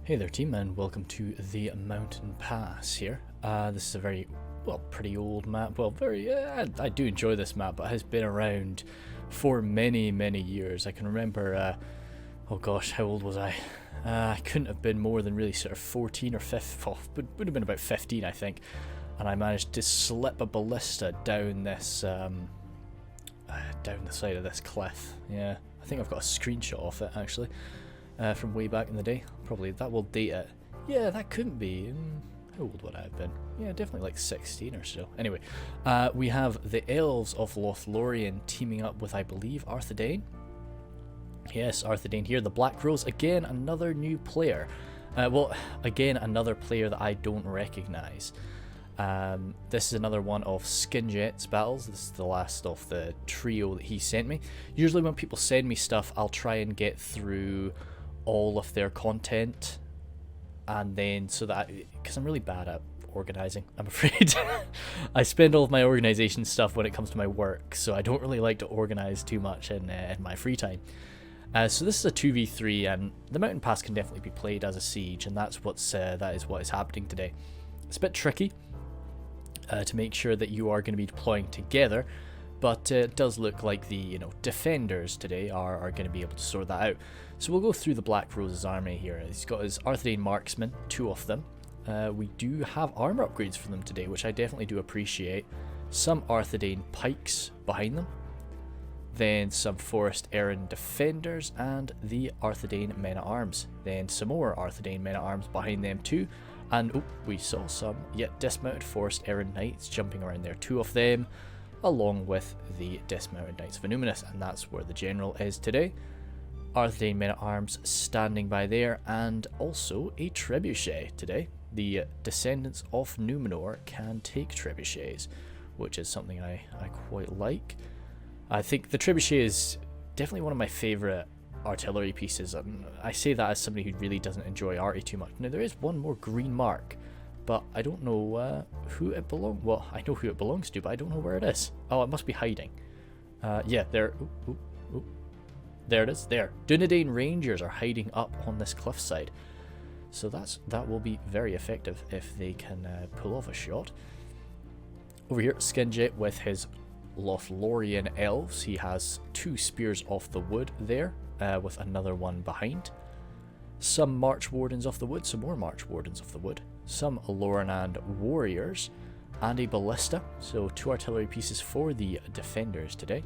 Hey there team, and welcome to the Mountain Pass here. This is a very, pretty old map. Well, I do enjoy this map, but it has been around for many years. I can remember, oh gosh, how old was I? I couldn't have been more than really sort of 14 or 15, would have been about 15 I think. And I managed to slip a ballista down this, down the side of this cliff. Yeah, I think I've got a screenshot of it actually. From way back in the day. Probably that will date it. Yeah, that couldn't be. How old would I have been? Yeah, definitely like 16 or so. Anyway, we have the Elves of Lothlorien teaming up with, I believe, Arthedain. Yes, Arthedain here. The Black Rose. Again, another new player. Again, another player that I don't recognise. This is another one of Skinjet's battles. This is the last of the trio that he sent me. Usually when people send me stuff, I'll try and get through all of their content, and then because I'm really bad at organizing, I'm afraid. I spend all of my organization stuff when it comes to my work, so I don't really like to organize too much in my free time. So this is a 2v3, and the Mountain Pass can definitely be played as a siege, and that is what is happening today. It's a bit tricky to make sure that you are going to be deploying together, but it does look like the defenders today are going to be able to sort that out. So we'll go through the Black Rose's army here. He's got his Arthedain marksmen, 2 of them. We do have armor upgrades for them today, which I definitely do appreciate. Some Arthedain pikes behind them, then some Forest Erin defenders, and the Arthedain men-at-arms. Then some more Arthedain men-at-arms behind them too. And we saw some dismounted Forest Erin knights jumping around there, 2 of them, along with the dismounted Knights of Illuminus, and that's where the general is today. Arthedain men-at-arms standing by there, and also a trebuchet today. The descendants of Numenor can take trebuchets, which is something I quite like. I think the trebuchet is definitely one of my favourite artillery pieces, and I say that as somebody who really doesn't enjoy arty too much. Now there is one more green mark, but I don't know who it belongs. Well, I know who it belongs to, but I don't know where it is. Oh, it must be hiding. Yeah, there. There it is. There. Dunedain Rangers are hiding up on this cliffside, so that will be very effective if they can pull off a shot. Over here, Skinjet with his Lothlorien Elves. He has 2 spears off the wood there, with another one behind. Some March Wardens of the Wood, some more March Wardens of the Wood, some Lorenand Warriors, and a Ballista, so 2 artillery pieces for the defenders today.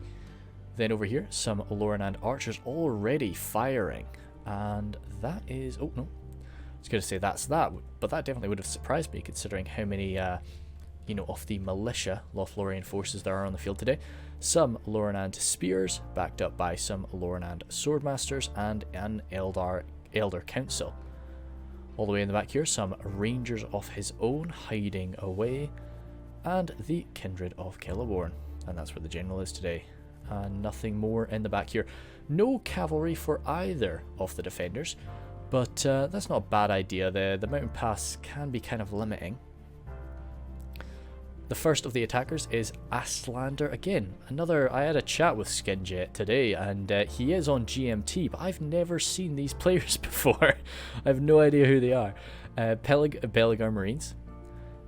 Then over here, some Lorenand Archers already firing, and that is, oh no, I was going to say that's that, but that definitely would have surprised me considering how many, of the militia Lothlorien forces there are on the field today. Some Lorenand Spears, backed up by some Lorenand Swordmasters and an Elder Council. All the way in the back here, some Rangers of his own hiding away, and the Kindred of Celeborn, and that's where the general is today. And nothing more in the back here. No cavalry for either of the defenders, but that's not a bad idea. The Mountain Pass can be kind of limiting. The first of the attackers is Astlander. Again, I had a chat with Skinjet today, and he is on GMT, but I've never seen these players before. I have no idea who they are. Belegar Marines,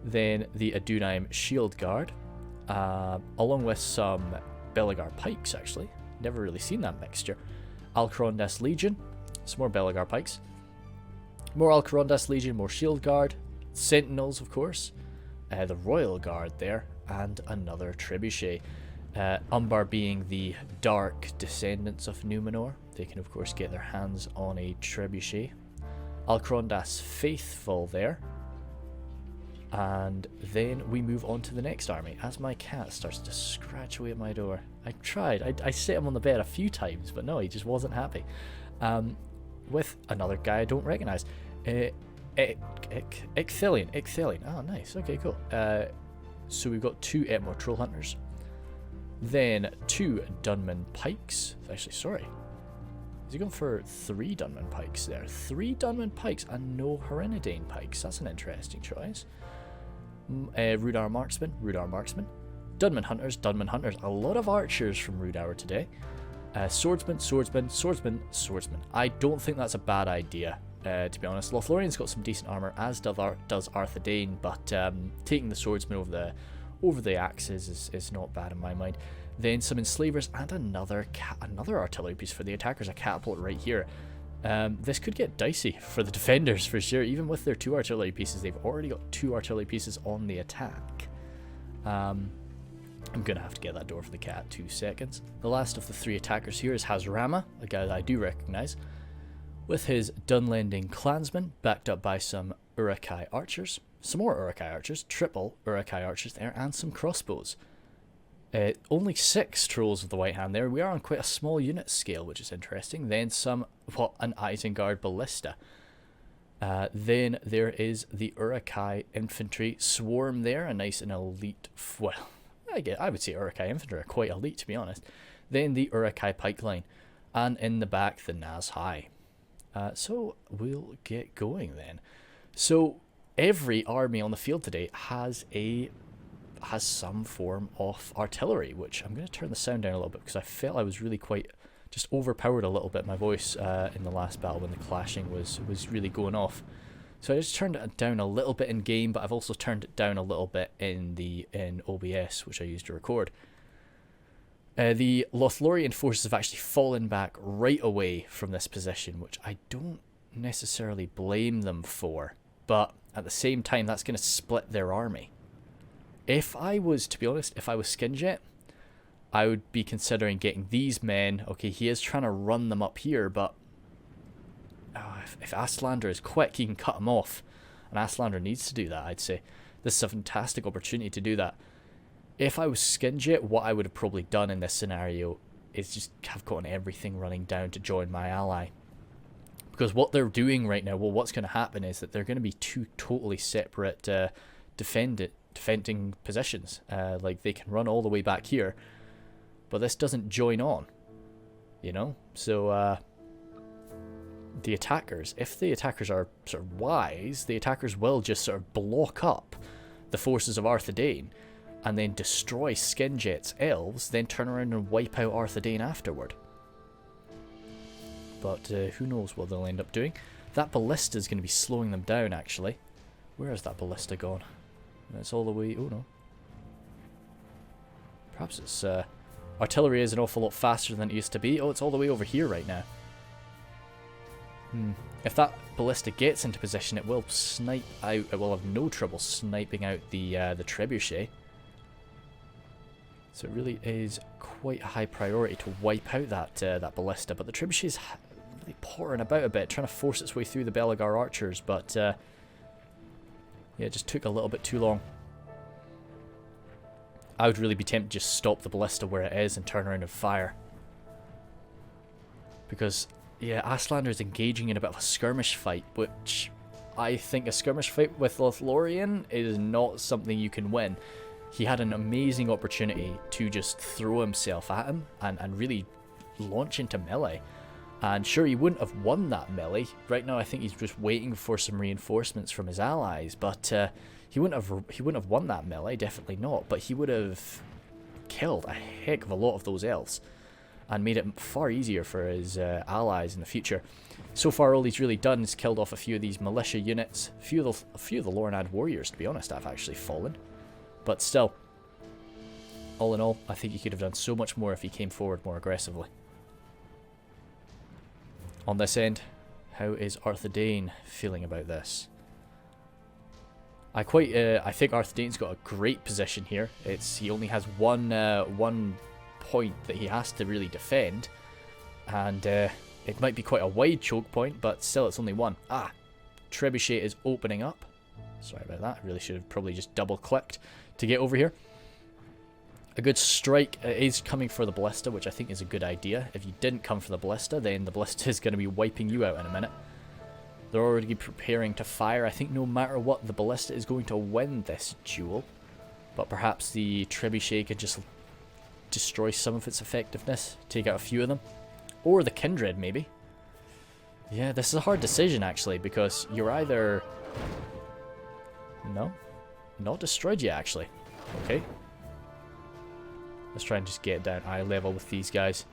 then the Adunaim Shield Guard, along with some Belegar Pikes, actually. Never really seen that mixture. Alcarondas Legion, some more Belegar Pikes. More Alcarondas Legion, more Shield Guard. Sentinels, of course. The Royal Guard there, and another trebuchet. Umbar being the dark descendants of Numenor. They can, of course, get their hands on a trebuchet. Alcarondas Faithful there. And then we move on to the next army as my cat starts to scratch away at my door. I tried. I set him on the bed a few times, but no, he just wasn't happy. With another guy I don't recognize. Icthelion. Oh, nice. Okay, cool. So we've got 2 Etmor Troll Hunters. Then 2 Dunman Pikes. Actually, sorry. Is he going for 3 Dunman Pikes there? 3 Dunman Pikes and no Herenedain Pikes. That's an interesting choice. Rudar Marksman. Dunman Hunters. A lot of archers from Rudar today. Swordsman. I don't think that's a bad idea. to be honest. Lothlorien's got some decent armor, as does Arthedain, but taking the swordsman over the axes is not bad in my mind. Then some enslavers and another artillery piece for the attackers, a catapult right here. This could get dicey for the defenders for sure. Even with their 2 artillery pieces, they've already got 2 artillery pieces on the attack. I'm going to have to get that door for the cat. 2 seconds. The last of the 3 attackers here is Hazarama, a guy that I do recognise, with his Dunlending clansmen, backed up by some Uruk-hai archers, some more Uruk-hai archers, triple Uruk-hai archers there, and some crossbows. Only 6 trolls of the White Hand there. We are on quite a small unit scale, which is interesting. Then an Isengard ballista. Then there is the Uruk-hai infantry swarm there, a nice and elite, well, I would say Uruk-hai infantry are quite elite, to be honest. Then the Uruk-hai pikeline, and in the back the Naz-hai. So we'll get going then. So every army on the field today has some form of artillery, which I'm going to turn the sound down a little bit because I felt I was really quite just overpowered a little bit, my voice, in the last battle when the clashing was really going off. So I just turned it down a little bit in game, but I've also turned it down a little bit in OBS, which I used to record. The Lothlorien forces have actually fallen back right away from this position, which I don't necessarily blame them for, but at the same time that's going to split their army. If I was, to be honest, if I was Skinjet, I would be considering getting these men. Okay, he is trying to run them up here, but if Astlander is quick, he can cut him off. And Astlander needs to do that, I'd say. This is a fantastic opportunity to do that. If I was Skinjet, what I would have probably done in this scenario is just have gotten everything running down to join my ally. Because what they're doing right now, well, what's going to happen is that they're going to be 2 totally separate defending positions. Like they can run all the way back here, but this doesn't join on, you know. So the attackers, if the attackers are sort of wise, the attackers will just sort of block up the forces of Arthedain and then destroy Skinjet's elves, then turn around and wipe out Arthedain afterward. But who knows what they'll end up doing. That ballista is going to be slowing them down, actually. Where has that ballista gone? It's all the way... oh no. Perhaps it's... artillery is an awful lot faster than it used to be. Oh, it's all the way over here right now. If that ballista gets into position, it will snipe out... it will have no trouble sniping out the trebuchet. So it really is quite a high priority to wipe out that ballista. But the trebuchet is really pottering about a bit, trying to force its way through the Belegar archers, but... yeah, it just took a little bit too long. I would really be tempted to just stop the ballista where it is and turn around and fire. Because, yeah, Astlander is engaging in a bit of a skirmish fight, which I think a skirmish fight with Lothlorien is not something you can win. He had an amazing opportunity to just throw himself at him and really launch into melee. And sure, he wouldn't have won that melee. Right now I think he's just waiting for some reinforcements from his allies, but he wouldn't have won that melee, definitely not, but he would have killed a heck of a lot of those elves and made it far easier for his allies in the future. So far all he's really done is killed off a few of these militia units. A few of the Lornad warriors, to be honest, have actually fallen. But still, all in all, I think he could have done so much more if he came forward more aggressively. On this end, how is Arthedain feeling about this? I think Arthedain's got a great position here. He only has one point that he has to really defend, and it might be quite a wide choke point, but still it's only one. Ah, trebuchet is opening up. Sorry about that. I really should have probably just double clicked to get over here. A good strike is coming for the ballista, which I think is a good idea. If you didn't come for the ballista, then the ballista is going to be wiping you out in a minute. They're already preparing to fire. I think no matter what, the ballista is going to win this duel. But perhaps the trebuchet could just destroy some of its effectiveness, take out a few of them. Or the kindred, maybe. Yeah, this is a hard decision, actually, because you're either... no? Not destroyed yet, actually. Okay. Let's try and just get down eye level with these guys.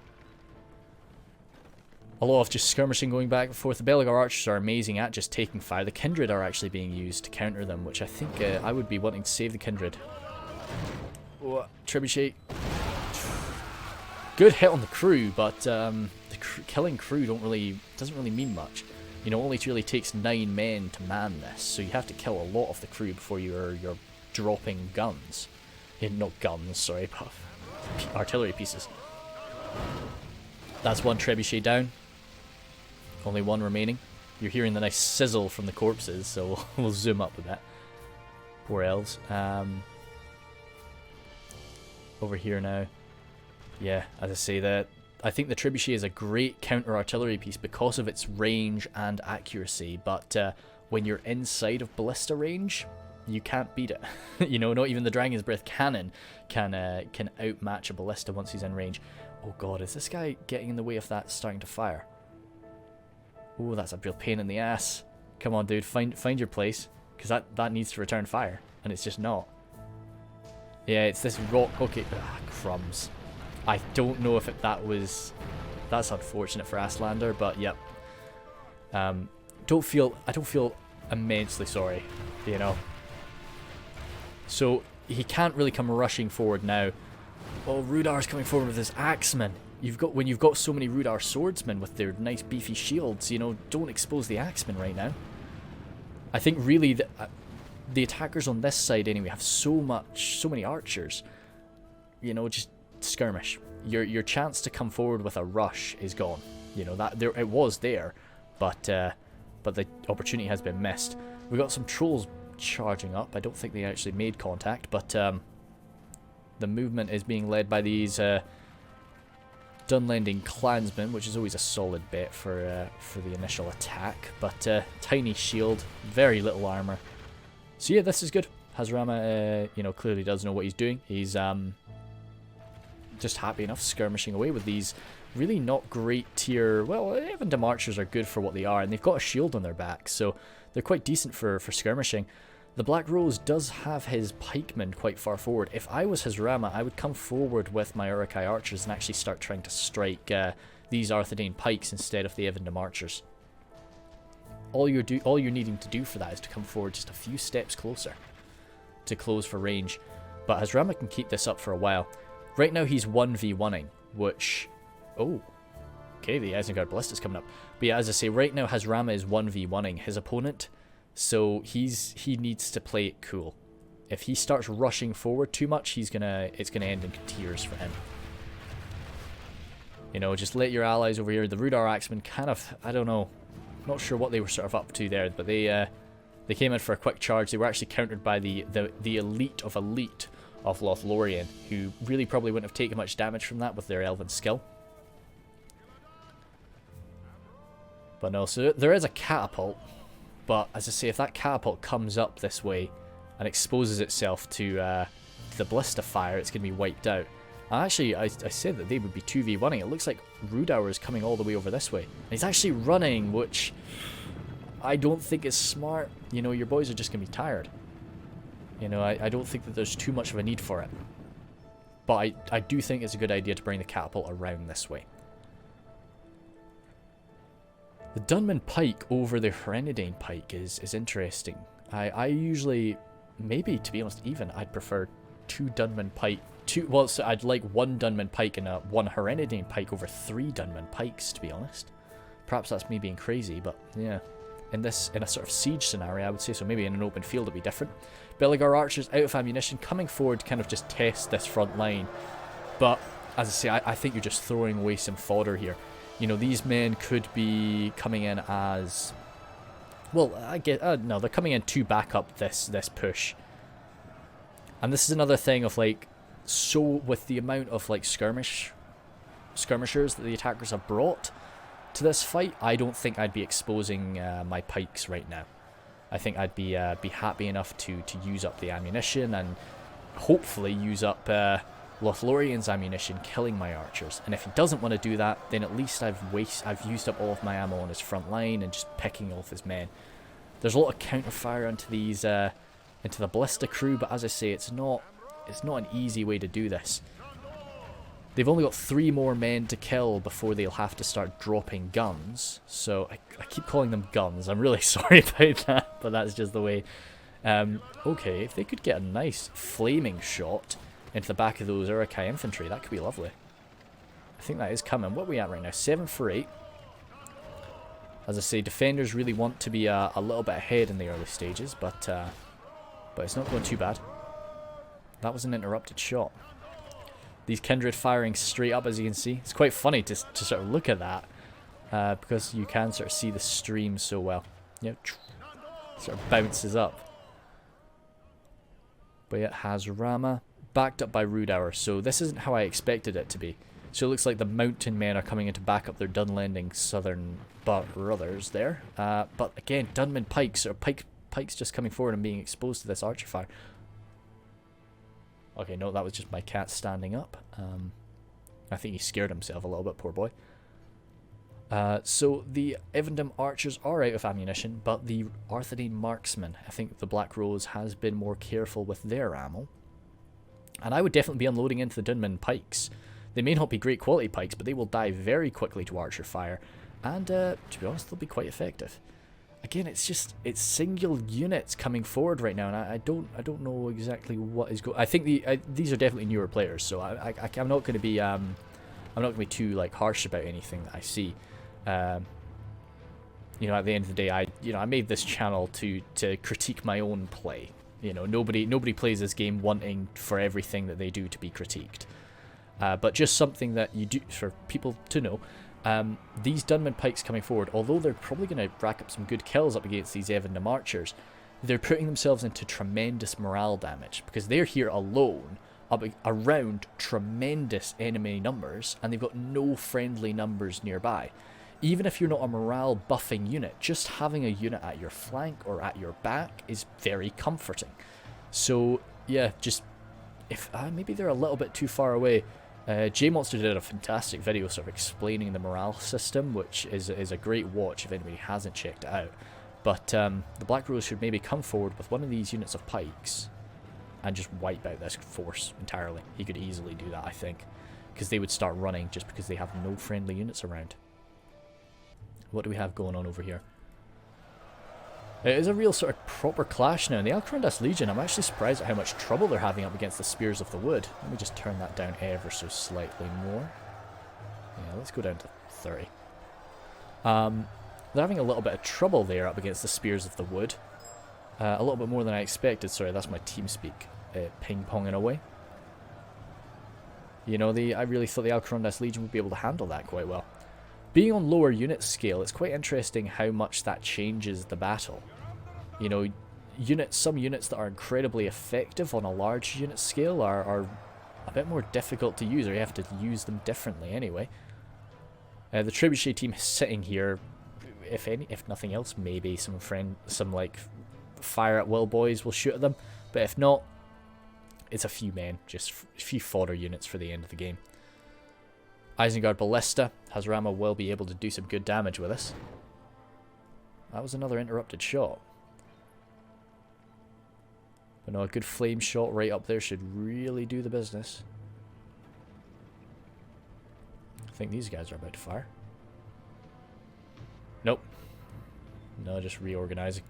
a lot of just skirmishing going back and forth. The Belagar archers are amazing at just taking fire. The Kindred are actually being used to counter them, which I think I would be wanting to save the Kindred. Oh, Trebuchet. Good hit on the crew, but killing crew doesn't really mean much. You know, it only really takes 9 men to man this, so you have to kill a lot of the crew before you're dropping guns. Not guns, sorry, but artillery pieces. That's one trebuchet down. Only one remaining. You're hearing the nice sizzle from the corpses, so we'll zoom up with that. Poor elves. Over here now. Yeah, as I say, I think the trebuchet is a great counter artillery piece because of its range and accuracy, but when you're inside of ballista range, you can't beat it. You know, not even the Dragon's Breath cannon can outmatch a ballista once he's in range. Oh god, is this guy getting in the way of that starting to fire? Oh, that's a real pain in the ass. Come on, dude, find your place, because that needs to return fire, and it's just not. Yeah, it's this rock. Okay, crumbs. I don't know if that's unfortunate for Astlander, but yep. I don't feel immensely sorry, you know. So he can't really come rushing forward now. Oh, Rudar's coming forward with his axemen. When you've got so many Rudar swordsmen with their nice beefy shields, you know, don't expose the axemen right now. I think really the attackers on this side anyway have so many archers. You know, just skirmish. Your chance to come forward with a rush is gone. You know, it was there, but the opportunity has been missed. We got some trolls charging up. I don't think they actually made contact, but the movement is being led by these Dunlending clansmen, which is always a solid bit for the initial attack. But tiny shield, very little armor. So yeah, this is good. Hazrama, you know, clearly does know what he's doing. He's just happy enough skirmishing away with these really not great tier. Well, even Dim archers are good for what they are, and they've got a shield on their back, so they're quite decent for skirmishing. The Black Rose does have his pikemen quite far forward. If I was Hazrama, I would come forward with my Uruk-hai archers and actually start trying to strike these Arthedain pikes instead of the Evan archers. All you're needing to do for that is to come forward just a few steps closer to close for range. But Hazrama can keep this up for a while. Right now he's 1v1ing, which... Oh. Okay, the Isengard Ballista's coming up. But yeah, as I say, right now Hazrama is 1v1ing his opponent. So he needs to play it cool. If he starts rushing forward too much, it's gonna end in tears for him. You know, just let your allies over here. The Rudar Axemen kind of, I don't know, not sure what they were sort of up to there, but they came in for a quick charge. They were actually countered by the elite of Lothlorien, who really probably wouldn't have taken much damage from that with their elven skill. But no, so there is a catapult. But, as I say, if that catapult comes up this way and exposes itself to the ballista fire, it's going to be wiped out. And actually, I said that they would be 2v1ing. It looks like Rudauer is coming all the way over this way. And he's actually running, which I don't think is smart. You know, your boys are just going to be tired. You know, I don't think that there's too much of a need for it. But I do think it's a good idea to bring the catapult around this way. The Dunman Pike over the Herenidane Pike is interesting. I usually, maybe to be honest, even I'd prefer two Dunman Pike. So I'd like one Dunman Pike and one Herenidane Pike over 3 Dunman Pikes, to be honest. Perhaps that's me being crazy, but yeah. In a sort of siege scenario, I would say so. Maybe in an open field it'd be different. Belagar archers out of ammunition, coming forward to kind of just test this front line. But as I say, I think you're just throwing away some fodder here. You know, these men could be coming in as... Well, I get... no, they're coming in to back up this push. And this is another thing of, like... So, with the amount of, like, skirmishers that the attackers have brought to this fight, I don't think I'd be exposing my pikes right now. I think I'd be happy enough to use up the ammunition and hopefully use up... Lothlorien's ammunition killing my archers, and if he doesn't want to do that, then at least I've used up all of my ammo on his front line and just picking off his men. There's a lot of counterfire into these into the ballista crew, but as I say, it's not an easy way to do this. They've only got 3 more men to kill before they'll have to start dropping guns. So I keep calling them guns. I'm really sorry about that, but that's just the way. Okay, if they could get a nice flaming shot into the back of those Urukai infantry, that could be lovely. I think that is coming. What are we at right now? 7 for 8. As I say, defenders really want to be a little bit ahead in the early stages, but it's not going too bad. That was an interrupted shot. These Kindred firing straight up, as you can see. It's quite funny to sort of look at that, because you can sort of see the stream so well. You know, sort of bounces up. But yeah, Hazrama, backed up by Rudour, so this isn't how I expected it to be. So it looks like the mountain men are coming in to back up their Dunlending southern brothers there. But again, Dunman pikes, or pikes just coming forward and being exposed to this archer fire. Okay, no, that was just my cat standing up. I think he scared himself a little bit, poor boy. So the Evandom archers are out of ammunition, but the Arthedain marksmen, I think the Black Rose has been more careful with their ammo. And I would definitely be unloading into the Dunman pikes. They may not be great quality pikes, but they will die very quickly to archer fire. And to be honest, they'll be quite effective. Again, it's single units coming forward right now, and I don't know exactly what is going. I think these are definitely newer players, so I'm not going to be too like harsh about anything that I see. You know, at the end of the day, I made this channel to critique my own play. You know, nobody plays this game wanting for everything that they do to be critiqued. But just something that you do for people to know. These Dunman pikes coming forward, although they're probably going to rack up some good kills up against these Evandom archers, they're putting themselves into tremendous morale damage because they're here alone up around tremendous enemy numbers, and they've got no friendly numbers nearby. Even if you're not a morale buffing unit, just having a unit at your flank or at your back is very comforting. So yeah, just if maybe they're a little bit too far away. J-Monster did a fantastic video sort of explaining the morale system, which is a great watch if anybody hasn't checked it out. But the Black Rose should maybe come forward with one of these units of pikes and just wipe out this force entirely. He could easily do that, I think, because they would start running just because they have no friendly units around. What do we have going on over here? It is a real sort of proper clash now. In the Alcarandas Legion, I'm actually surprised at how much trouble they're having up against the Spears of the Wood. Let me just turn that down ever so slightly more. Yeah, let's go down to 30. They're having a little bit of trouble there up against the Spears of the Wood. A little bit more than I expected. Sorry, that's my TeamSpeak ping-ponging away. You know, I really thought the Alcarandas Legion would be able to handle that quite well. Being on lower unit scale, it's quite interesting how much that changes the battle. You know, some units that are incredibly effective on a large unit scale are a bit more difficult to use, or you have to use them differently anyway. The Trebuchet team is sitting here, if nothing else, maybe some like fire at will boys will shoot at them, but if not, it's a few men, just a few fodder units for the end of the game. Isengard Ballista, Hazrama will be able to do some good damage with us. That was another interrupted shot. But no, a good flame shot right up there should really do the business. I think these guys are about to fire. Nope. No, just reorganizing.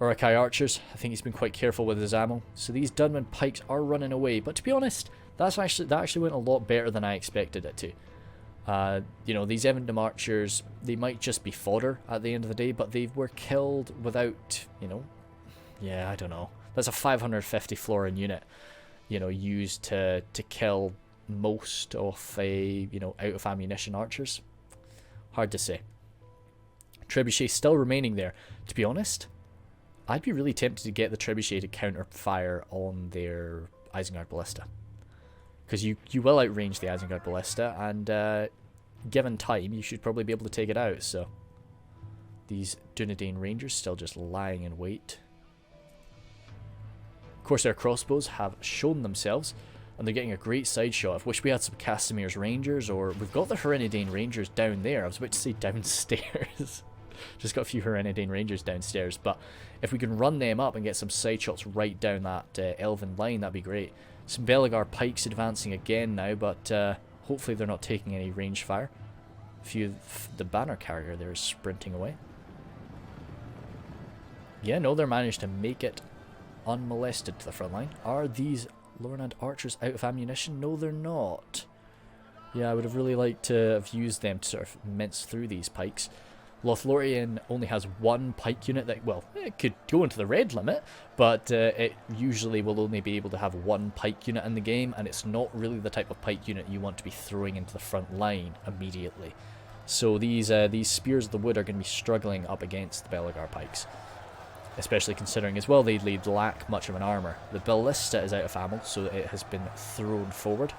Urukai archers, I think he's been quite careful with his ammo. So these Dunman pikes are running away, but to be honest, that actually went a lot better than I expected it to. You know, these Evandom archers, they might just be fodder at the end of the day, but they were killed without, you know, yeah, I don't know. That's a 550 florin unit, you know, used to kill most of you know, out of ammunition archers. Hard to say. Trebuchet still remaining there. To be honest, I'd be really tempted to get the Trebuchet to counter fire on their Isengard Ballista. Because you will outrange the Isengard Ballista, and given time, you should probably be able to take it out. So these Dunedain Rangers still just lying in wait. Of course, their crossbows have shown themselves, and they're getting a great side shot. I wish we had some Casimir's Rangers, or we've got the Herenedain Rangers down there. I was about to say downstairs. Just got a few Herenedain Rangers downstairs, but if we can run them up and get some side shots right down that elven line, that'd be great. Some Belagar pikes advancing again now, but hopefully they're not taking any range fire. A few of the banner carrier there is sprinting away. Yeah, no, they're managed to make it unmolested to the front line. Are these Lornand archers out of ammunition? No, they're not. Yeah, I would have really liked to have used them to sort of mince through these pikes. Lothlorien only has one pike unit that, well, it could go into the red limit, but it usually will only be able to have one pike unit in the game, and it's not really the type of pike unit you want to be throwing into the front line immediately. So these Spears of the Wood are going to be struggling up against the Belagar pikes, especially considering as well they lack much of an armor. The Ballista is out of ammo, so it has been thrown forward.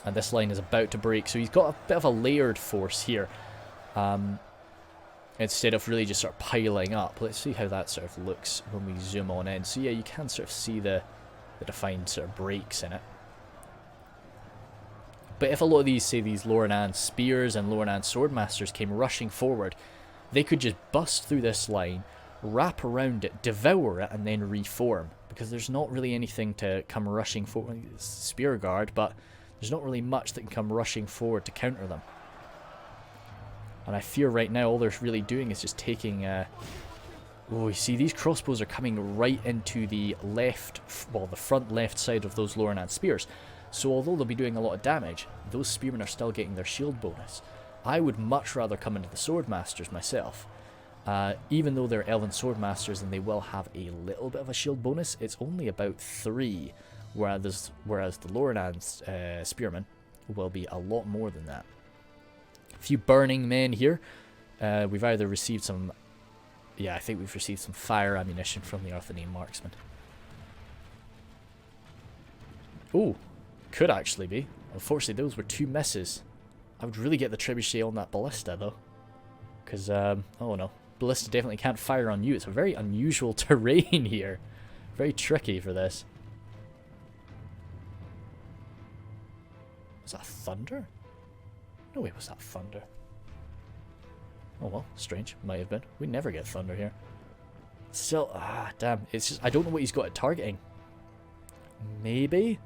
And this line is about to break, so he's got a bit of a layered force here. Instead of really just sort of piling up. Let's see how that sort of looks when we zoom on in. So yeah, you can sort of see the defined sort of breaks in it. But if a lot of these, say these Lornand Spears and Lornand Swordmasters came rushing forward, they could just bust through this line, wrap around it, devour it, and then reform. Because there's not really anything to come rushing forward. It's Spear Guard, but there's not really much that can come rushing forward to counter them. And I fear right now all they're really doing is just taking... oh, you see, these crossbows are coming right into the left... Well, the front left side of those Lornand Spears. So although they'll be doing a lot of damage, those spearmen are still getting their shield bonus. I would much rather come into the Swordmasters myself. Even though they're Elven Swordmasters and they will have a little bit of a shield bonus, it's only about 3. Whereas the Lornand Spearmen will be a lot more than that. A few burning men here. We've either received some... Yeah, I think we've received some fire ammunition from the Arthedain marksman. Oh, could actually be. Unfortunately, those were 2 misses. I would really get the trebuchet on that ballista, though. Because, oh no. Ballista definitely can't fire on you. It's a very unusual terrain here. Very tricky for this. Was that thunder? No way was that thunder. Oh well, strange. Might have been. We never get thunder here. Still, damn. It's just, I don't know what he's got it targeting. Maybe?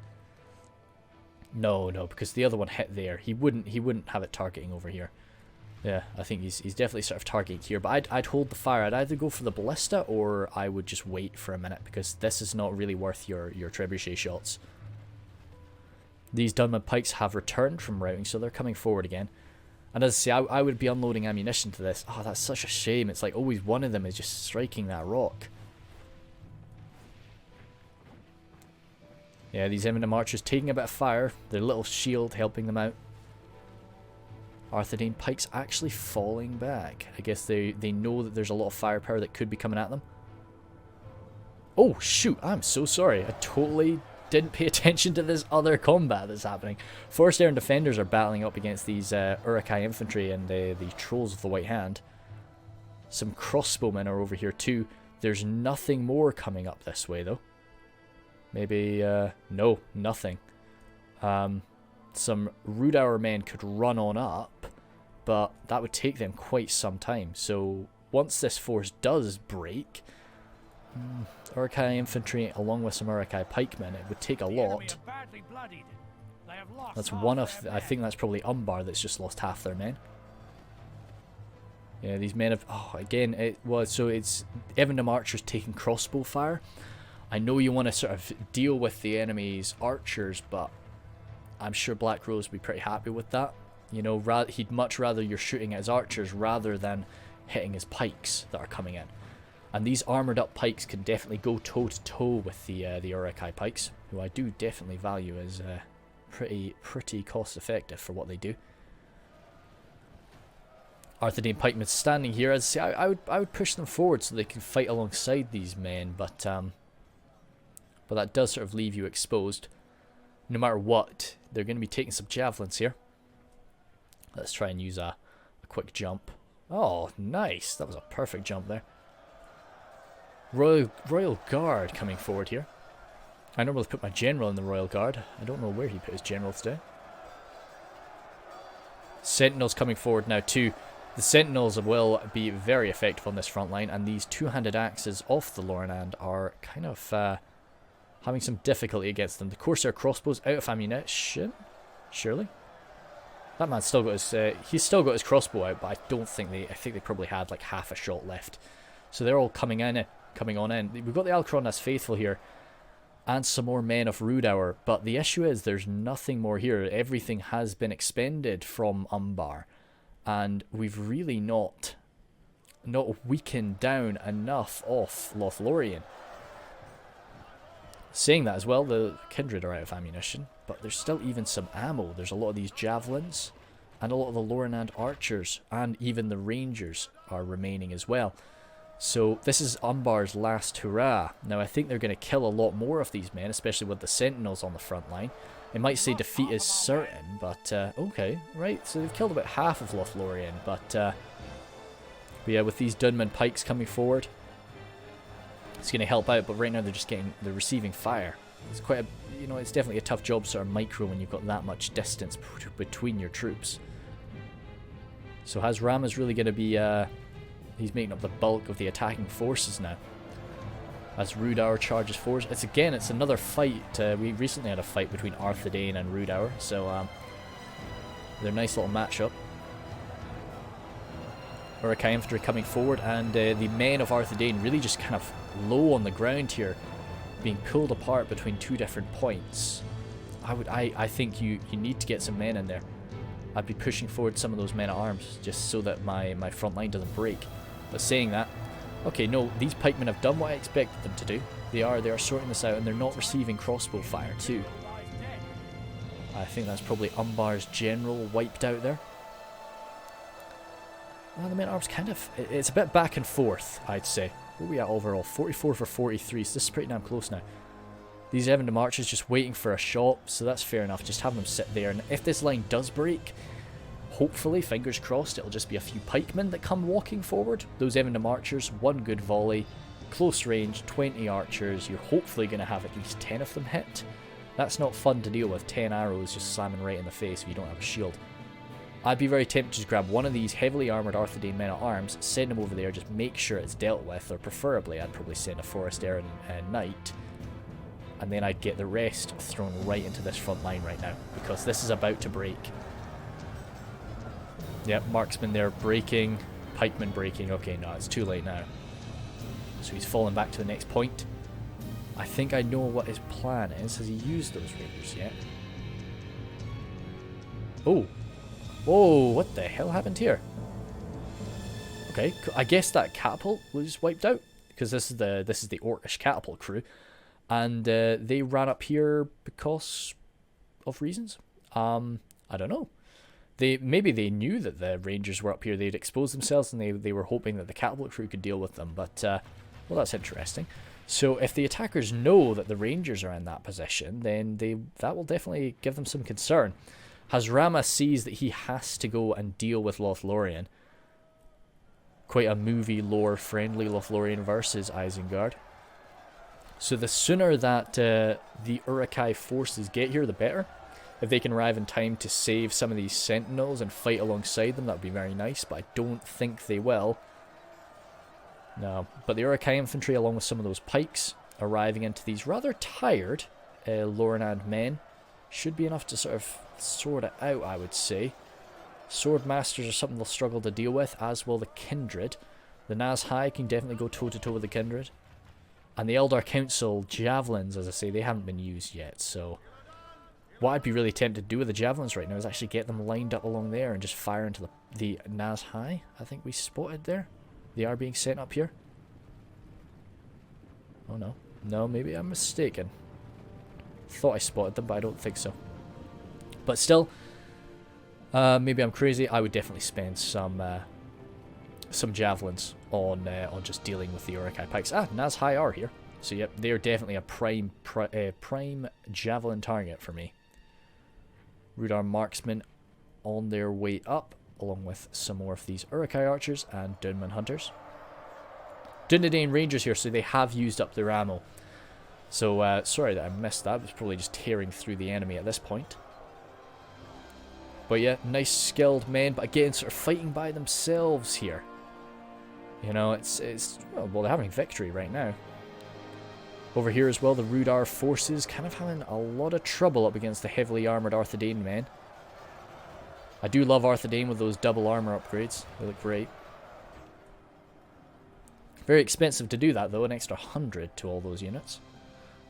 No, because the other one hit there. He wouldn't have it targeting over here. Yeah, I think he's definitely sort of targeting here. But I'd hold the fire. I'd either go for the ballista or I would just wait for a minute because this is not really worth your trebuchet shots. These Dunman pikes have returned from routing, so they're coming forward again. And as I say, I would be unloading ammunition to this. Oh, that's such a shame. It's like always one of them is just striking that rock. Yeah, these Eminem archers taking a bit of fire. Their little shield helping them out. Arthedain pikes actually falling back. I guess they know that there's a lot of firepower that could be coming at them. Oh, shoot. I'm so sorry. I totally... didn't pay attention to this other combat that's happening. Forest Air and Defenders are battling up against these Uruk-hai infantry and the Trolls of the White Hand. Some crossbowmen are over here too. There's nothing more coming up this way though. Maybe, no, nothing. Some Rudour men could run on up, but that would take them quite some time. So once this force does break... Uruk-hai infantry along with some Uruk-hai pikemen, it would take a lot. That's one of... I think that's probably Umbar that's just lost half their men. Yeah, these men have... Oh, again, it was... So it's Evendom archers taking crossbow fire. I know you want to sort of deal with the enemy's archers, but I'm sure Black Rose would be pretty happy with that. You know, he'd much rather you're shooting at his archers rather than hitting his pikes that are coming in. And these armoured up pikes can definitely go toe to toe with the Uruk-hai pikes, who I do definitely value as pretty cost effective for what they do. Arthedain pikemen standing here. As I say, I would push them forward so they can fight alongside these men, but that does sort of leave you exposed. No matter what, they're going to be taking some javelins here. Let's try and use a quick jump. Oh, nice! That was a perfect jump there. Royal Guard coming forward here. I normally put my general in the Royal Guard. I don't know where he put his general today. Sentinels coming forward now too. The Sentinels will be very effective on this front line, and these two-handed axes off the Lornand are kind of Having some difficulty against them. The Corsair crossbows out of ammunition. Surely. That man's still got his, he's still got his crossbow out, but I don't think I think they probably had like half a shot left. So they're all coming on in. We've got the Alcaron as faithful here, and some more men of Rude Hour, but the issue is there's nothing more here. Everything has been expended from Umbar, and we've really not weakened down enough off Lothlorien. Saying that as well, the Kindred are out of ammunition, but there's still even some ammo. There's a lot of these javelins, and a lot of the Lorinand archers, and even the rangers are remaining as well. So this is Umbar's last hurrah. Now I think they're going to kill a lot more of these men, especially with the sentinels on the front line. It might say defeat is certain, but okay, right, so they've killed about half of Lothlorien, but yeah, with these Dunman pikes coming forward, it's going to help out, but right now they're receiving fire. It's quite a, you know, it's definitely a tough job sort of micro when you've got that much distance between your troops. So Hazrama's really going to be, he's making up the bulk of the attacking forces now. As Rude Hour charges forward. It's another fight. We recently had a fight between Arthedain and Rude Hour, so they're a nice little matchup. Urukai infantry coming forward, and the men of Arthedain really just kind of low on the ground here, being pulled apart between two different points. I think you need to get some men in there. I'd be pushing forward some of those men at arms just so that my front line doesn't break. But saying that, okay, no, these pikemen have done what I expected them to do. They are sorting this out, and they're not receiving crossbow fire too. I think that's probably Umbar's general wiped out there. Well, the men at arms kind of, it's a bit back and forth, I'd say. Where are we at overall? 44 for 43, so this is pretty damn close now. These Evandom archers just waiting for a shot, so that's fair enough. Just have them sit there, and if this line does break, hopefully, fingers crossed, it'll just be a few pikemen that come walking forward. Those Evandom archers, one good volley, close range, 20 archers. You're hopefully going to have at least 10 of them hit. That's not fun to deal with, 10 arrows just slamming right in the face if you don't have a shield. I'd be very tempted to just grab one of these heavily armoured Arthedain men at arms, send them over there, just make sure it's dealt with, or preferably I'd probably send a Forest Errand Knight, and then I'd get the rest thrown right into this front line right now, because this is about to break. Yep, marksman there breaking, pikeman breaking. Okay, no, it's too late now. So he's fallen back to the next point. I think I know what his plan is. Has he used those raiders yet? Oh. Whoa, what the hell happened here? Okay, I guess that catapult was wiped out, because this is the Orcish catapult crew, and they ran up here because of reasons. I don't know. Maybe they knew that the Rangers were up here. They'd exposed themselves, and they were hoping that the catapult crew could deal with them. But well, that's interesting. So if the attackers know that the Rangers are in that position, then that will definitely give them some concern. Hazrama sees that he has to go and deal with Lothlorien. Quite a movie lore friendly Lothlorien versus Isengard. So the sooner that the Urukai forces get here, the better. If they can arrive in time to save some of these sentinels and fight alongside them, that would be very nice, but I don't think they will. No, but the Urukai infantry, along with some of those pikes, arriving into these rather tired Lorinand men, should be enough to sort of sort it out, I would say. Sword masters are something they'll struggle to deal with, as will the Kindred. The Nazhai can definitely go toe-to-toe with the Kindred. And the Eldar Council javelins, as I say, they haven't been used yet, so what I'd be really tempted to do with the javelins right now is actually get them lined up along there and just fire into the Nazhai. I think we spotted there. They are being sent up here. Oh no. No, maybe I'm mistaken. Thought I spotted them, but I don't think so. But still, maybe I'm crazy. I would definitely spend some javelins on just dealing with the Urukai pikes. Ah, Nazhai are here. So yep, they're definitely a prime javelin target for me. Rudar marksmen on their way up, along with some more of these Urukai archers and Dunman hunters. Dunedain rangers here, so they have used up their ammo. So sorry that I missed that. I was probably just tearing through the enemy at this point. But yeah, nice skilled men, but again, sort of fighting by themselves here. You know, it's well, they're having victory right now. Over here as well, the Rudar forces kind of having a lot of trouble up against the heavily armoured Arthedain men. I do love Arthedain with those double armour upgrades. They look great. Very expensive to do that though, an extra 100 to all those units.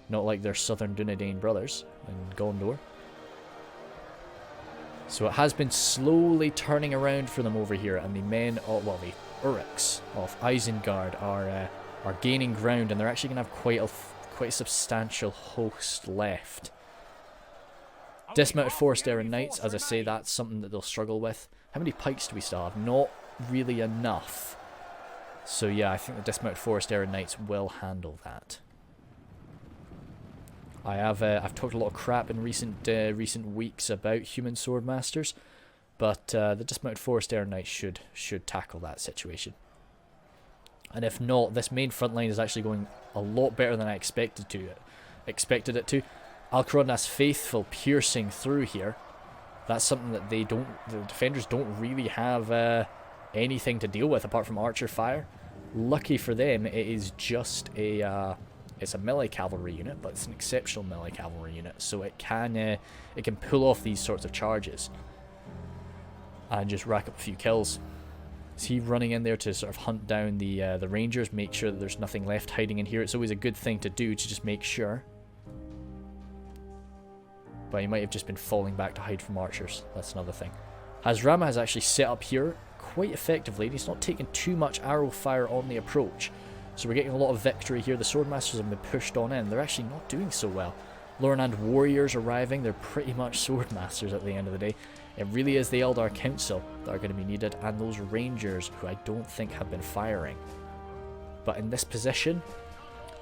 Not like their Southern Dunedain brothers in Gondor. So it has been slowly turning around for them over here, and the men, well, the Uruks of Isengard are gaining ground, and they're actually going to have quite a substantial host left. Dismounted Forest Errant Knights, as I say, that's something that they'll struggle with. How many pikes do we still have? Not really enough. So yeah, I think the Dismounted Forest Errant Knights will handle that. I've talked a lot of crap in recent weeks about human swordmasters, but the Dismounted Forest Errant Knights should tackle that situation. And if not, this main front line is actually going a lot better than I expected it to. Alcrondas Faithful piercing through here. That's something that the defenders don't really have anything to deal with apart from archer fire. Lucky for them, it is just it's a melee cavalry unit, but it's an exceptional melee cavalry unit, so it can pull off these sorts of charges and just rack up a few kills. Is he running in there to sort of hunt down the rangers, make sure that there's nothing left hiding in here? It's always a good thing to do, to just make sure. But he might have just been falling back to hide from archers. That's another thing. Hazrama has actually set up here quite effectively, and he's not taking too much arrow fire on the approach. So we're getting a lot of victory here. The Swordmasters have been pushed on in. They're actually not doing so well. Lorenand warriors arriving. They're pretty much Swordmasters at the end of the day. It really is the Eldar Council that are going to be needed, and those rangers who I don't think have been firing. But in this position,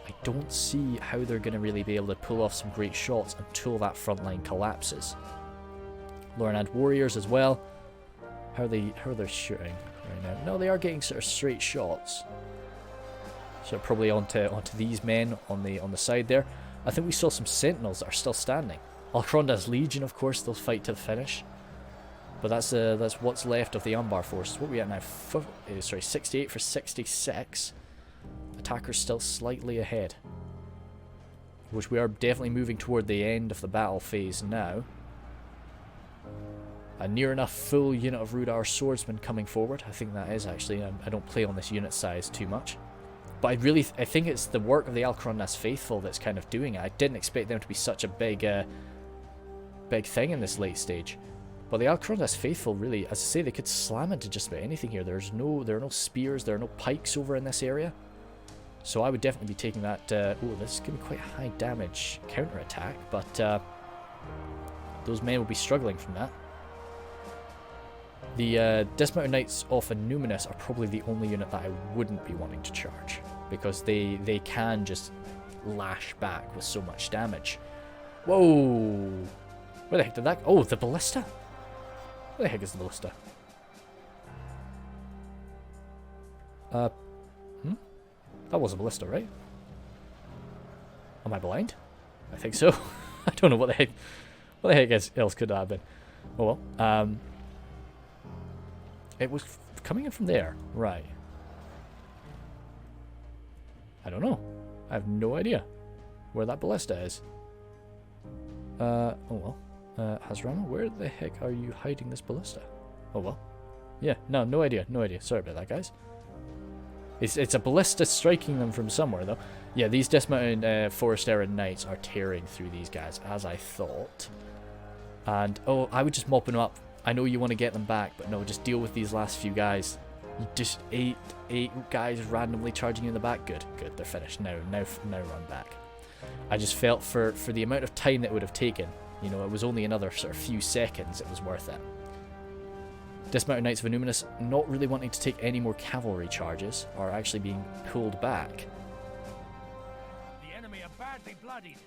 I don't see how they're going to really be able to pull off some great shots until that front line collapses. Lorenand warriors as well. How are they shooting right now? No, they are getting sort of straight shots. So probably onto these men on the side there. I think we saw some sentinels that are still standing. Alcronda's Legion, of course, they'll fight to the finish. But that's what's left of the Umbar forces. What are we at now? 68 for 66. Attackers still slightly ahead. Which we are definitely moving toward the end of the battle phase now. A near enough full unit of Rudar swordsmen coming forward. I think that is actually. I don't play on this unit size too much. But I think it's the work of the Alcrondas Faithful that's kind of doing it. I didn't expect them to be such a big thing in this late stage. But the Alcrondas Faithful really, as I say, they could slam into just about anything here. There are no spears, there are no pikes over in this area. So I would definitely be taking that. Oh, this is going to be quite a high damage counter-attack, but those men will be struggling from that. The Dismounted Knights of Numinous are probably the only unit that I wouldn't be wanting to charge, because they can just lash back with so much damage. Whoa! Where the heck did that... Oh, the ballista? Where the heck is the ballista? That was a ballista, right? Am I blind? I think so. I don't know what the heck else could that have been. Oh well. It was coming in from there. Right. I don't know. I have no idea where that ballista is. Oh well. Hazrama, where the heck are you hiding this ballista? Oh well. Yeah, no idea. No idea. Sorry about that, guys. It's a ballista striking them from somewhere, though. Yeah, these Dismounted Forest Errant Knights are tearing through these guys, as I thought. And, oh, I would just mop them up. I know you want to get them back, but no, just deal with these last few guys. You just eight guys randomly charging you in the back. Good, they're finished. Now run back. I just felt for the amount of time that it would have taken, you know, it was only another sort of few seconds, it was worth it. Dismounted Knights of Numinous not really wanting to take any more cavalry charges, are actually being pulled back. The enemy are badly bloodied.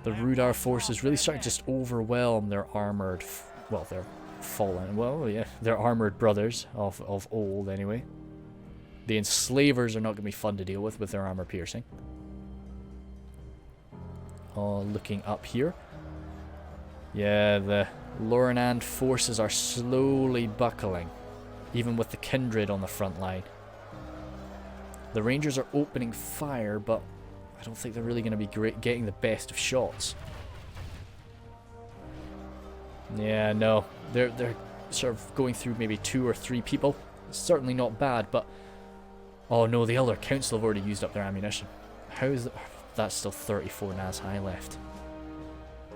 The Rudar forces really starting to just overwhelm their armoured, well, their fallen, well, yeah, their armoured brothers of old anyway. The Enslavers are not going to be fun to deal with their armour piercing. Looking up here. Yeah, the Lorenand forces are slowly buckling, even with the Kindred on the front line. The Rangers are opening fire, but I don't think they're really going to be great getting the best of shots. Yeah, no. They're sort of going through maybe 2 or 3 people. It's certainly not bad, but... Oh no, the Elder Council have already used up their ammunition. How is that? That's still 34 Naz High left.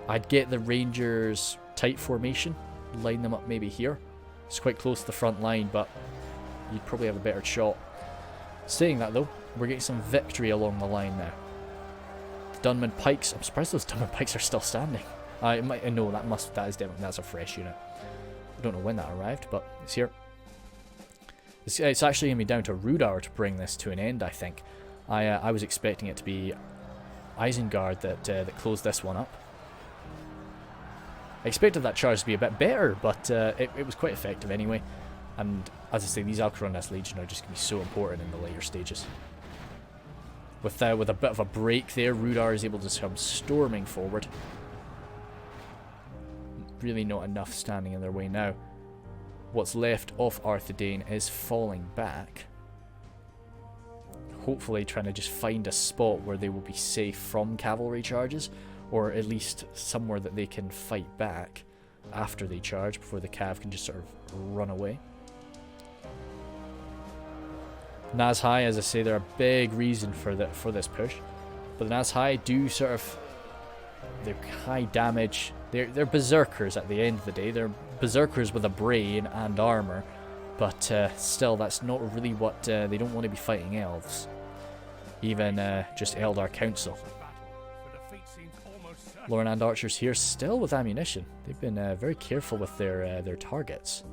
I'd get the Rangers tight formation. Line them up maybe here. It's quite close to the front line, but you'd probably have a better shot. Saying that though, we're getting some victory along the line now. The Dunman Pikes, I'm surprised those Dunman Pikes are still standing. No, that's a fresh unit. I don't know when that arrived, but it's here. It's actually going to be down to Rudauer to bring this to an end, I think. I was expecting it to be Isengard that closed this one up. I expected that charge to be a bit better, but it was quite effective anyway. And as I say, these Alcarondas Legion are just going to be so important in the later stages. With a bit of a break there, Rudauer is able to come storming forward. Really not enough standing in their way now. What's left of Arthedain is falling back. Hopefully trying to just find a spot where they will be safe from cavalry charges, or at least somewhere that they can fight back after they charge before the cav can just sort of run away. Naz High, as I say, they're a big reason for this push, but the Naz High do sort of, they're high damage. They're berserkers at the end of the day. They're berserkers with a brain and armor, but still, that's not really what they don't want to be fighting elves. Even just Eldar Council. Lorinand archers here still with ammunition. They've been very careful with their targets.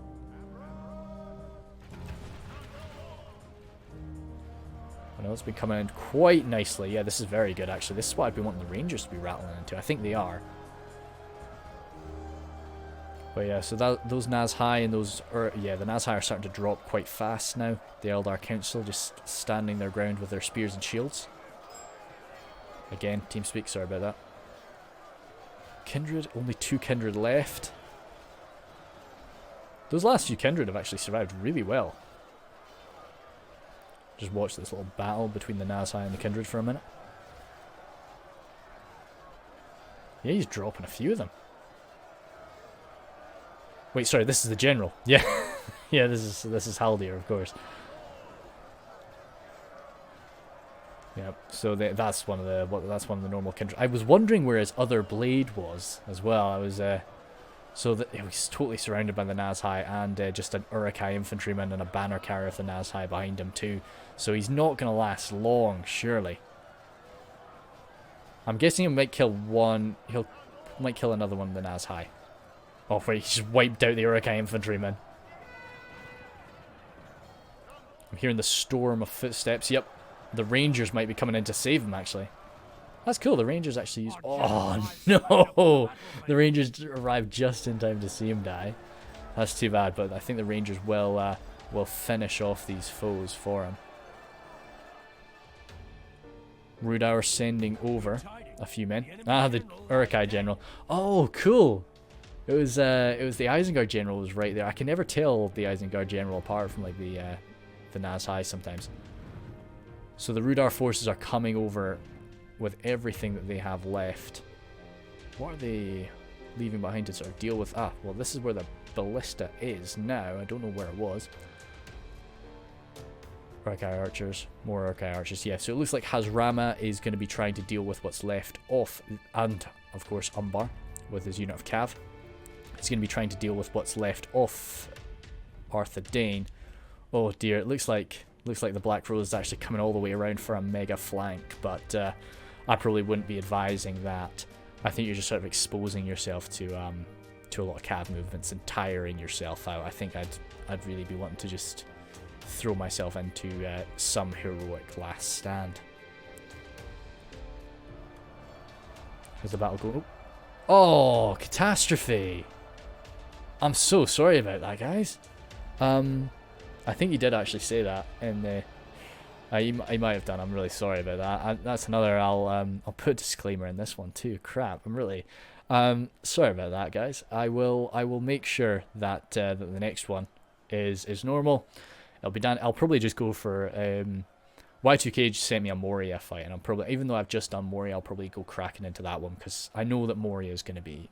I know it's been coming in quite nicely. Yeah, this is very good actually. This is what I'd be wanting the Rangers to be rattling into. I think they are. But yeah, so those Naz High and the Naz High are starting to drop quite fast now. The Eldar Council just standing their ground with their spears and shields. Again, TeamSpeak, sorry about that. Kindred, only 2 Kindred left. Those last few Kindred have actually survived really well. Just watch this little battle between the Naz High and the Kindred for a minute. Yeah, he's dropping a few of them. Wait, sorry, this is the general. Yeah, yeah, this is Haldir, of course. Yeah, so that's one of the normal Kindred. I was wondering where his other blade was as well. I was so that he was totally surrounded by the Naz High and just an Uruk-hai infantryman and a banner carrier of the Naz High behind him too. So he's not gonna last long, surely. I'm guessing he might kill one. Might kill another one of the Naz High. Oh wait, he just wiped out the Uruk-hai infantryman. I'm hearing the storm of footsteps. Yep, the Rangers might be coming in to save him actually. That's cool, the Rangers actually use... Oh no! The Rangers arrived just in time to see him die. That's too bad, but I think the Rangers will finish off these foes for him. Rudauer sending over a few men. Ah, the Uruk-hai general. Oh, cool! It was the Isengard general was right there. I can never tell the Isengard general apart from like the Naz High sometimes. So the Rudauer forces are coming over with everything that they have left. What are they leaving behind to sort of deal with? Ah, well, this is where the ballista is now. I don't know where it was. Uruk-hai archers, more Uruk-hai archers. Yeah, so it looks like Hazrama is going to be trying to deal with what's left of, and of course Umbar with his unit of cav. He's going to be trying to deal with what's left of Arthedain. Oh dear, it looks like the Black Rose is actually coming all the way around for a mega flank, but I probably wouldn't be advising that. I think you're just sort of exposing yourself to a lot of cav movements and tiring yourself out. I think I'd really be wanting to just throw myself into some heroic last stand. How's the battle go? Oh, catastrophe! I'm so sorry about that, guys. I think he did actually say that in the... he might have done. I'm really sorry about that. That's another... I'll put a disclaimer in this one too. Crap. I'm really... sorry about that, guys. I will make sure that that the next one is normal. It'll be done. I'll probably just go for Y2K just sent me a Moria fight, and I'm probably, even though I've just done Moria, I'll probably go cracking into that one because I know that Moria is going to be.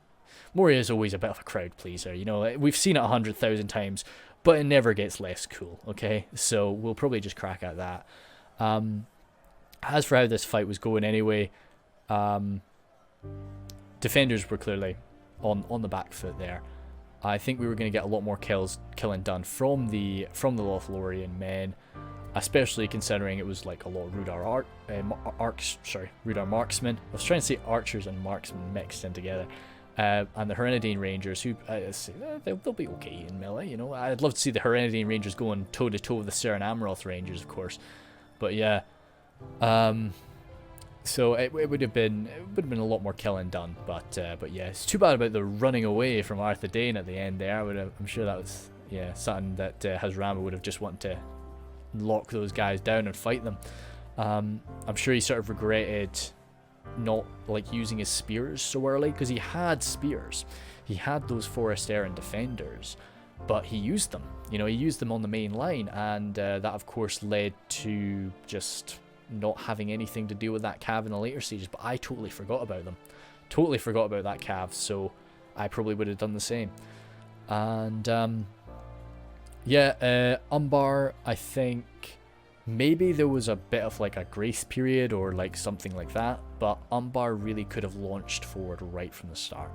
Moria is always a bit of a crowd pleaser, you know. We've seen it 100,000 times, but it never gets less cool. Okay, so we'll probably just crack at that. As for how this fight was going, anyway, defenders were clearly on the back foot there. I think we were going to get a lot more killing done from the Lothlorien men. Especially considering it was like a lot of Rudar Rudar marksmen. I was trying to say archers and marksmen mixed in together. And the Arthedain Rangers, who they'll be okay in melee, you know. I'd love to see the Arthedain Rangers going toe to toe with the Seren Amroth Rangers, of course. But yeah, so it would have been a lot more killing done. But yeah, it's too bad about the running away from Arthedain at the end there. I'm sure that was something that Hazrama would have just wanted to lock those guys down and fight them. I'm sure he sort of regretted not like using his spears so early, because he had spears, he had those Forest Aaron defenders, but he used them, you know, he used them on the main line, and that of course led to just not having anything to deal with that cav in the later stages. But I totally forgot about them, totally forgot about that cav, so I probably would have done the same. And yeah, Umbar, I think maybe there was a bit of like a grace period or like something like that, but Umbar really could have launched forward right from the start.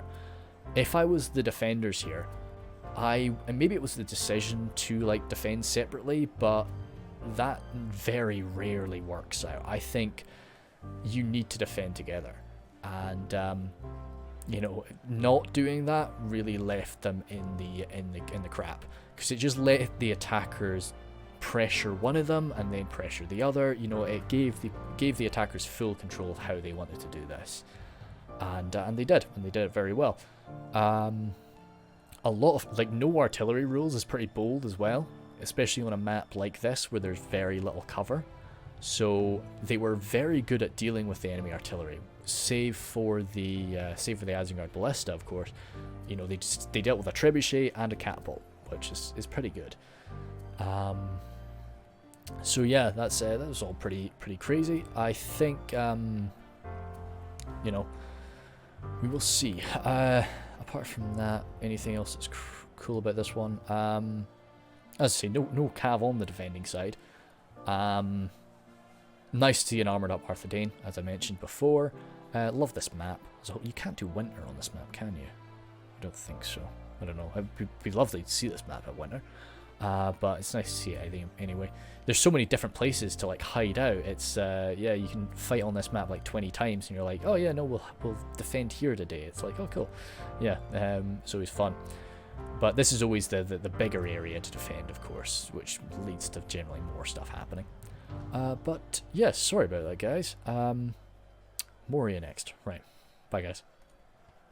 If I was the defenders here, and maybe it was the decision to like defend separately, but that very rarely works out. I think you need to defend together, and you know, not doing that really left them in the crap, because it just let the attackers pressure one of them and then pressure the other. You know, it gave the attackers full control of how they wanted to do this, and they did it very well. A lot of like no artillery rules is pretty bold as well, especially on a map like this where there's very little cover. So they were very good at dealing with the enemy artillery, save for the Asgard Ballista, of course. You know, they dealt with a trebuchet and a catapult, which is pretty good. So yeah, that was all pretty crazy. I think you know, we will see. Apart from that, anything else that's cool about this one? As I say, no cav on the defending side. Nice to see an armored up Arthedain, as I mentioned before. Love this map. So you can't do winter on this map, can you? I don't think so. I don't know. It'd be lovely to see this map at winter. But it's nice to see it anyway. There's so many different places to like hide out. It's yeah, you can fight on this map like 20 times and you're like, oh yeah, no, we'll defend here today. It's like, oh cool. Yeah, it's always fun. But this is always the bigger area to defend, of course, which leads to generally more stuff happening. But yeah, sorry about that, guys. Moria next. Right. Bye, guys.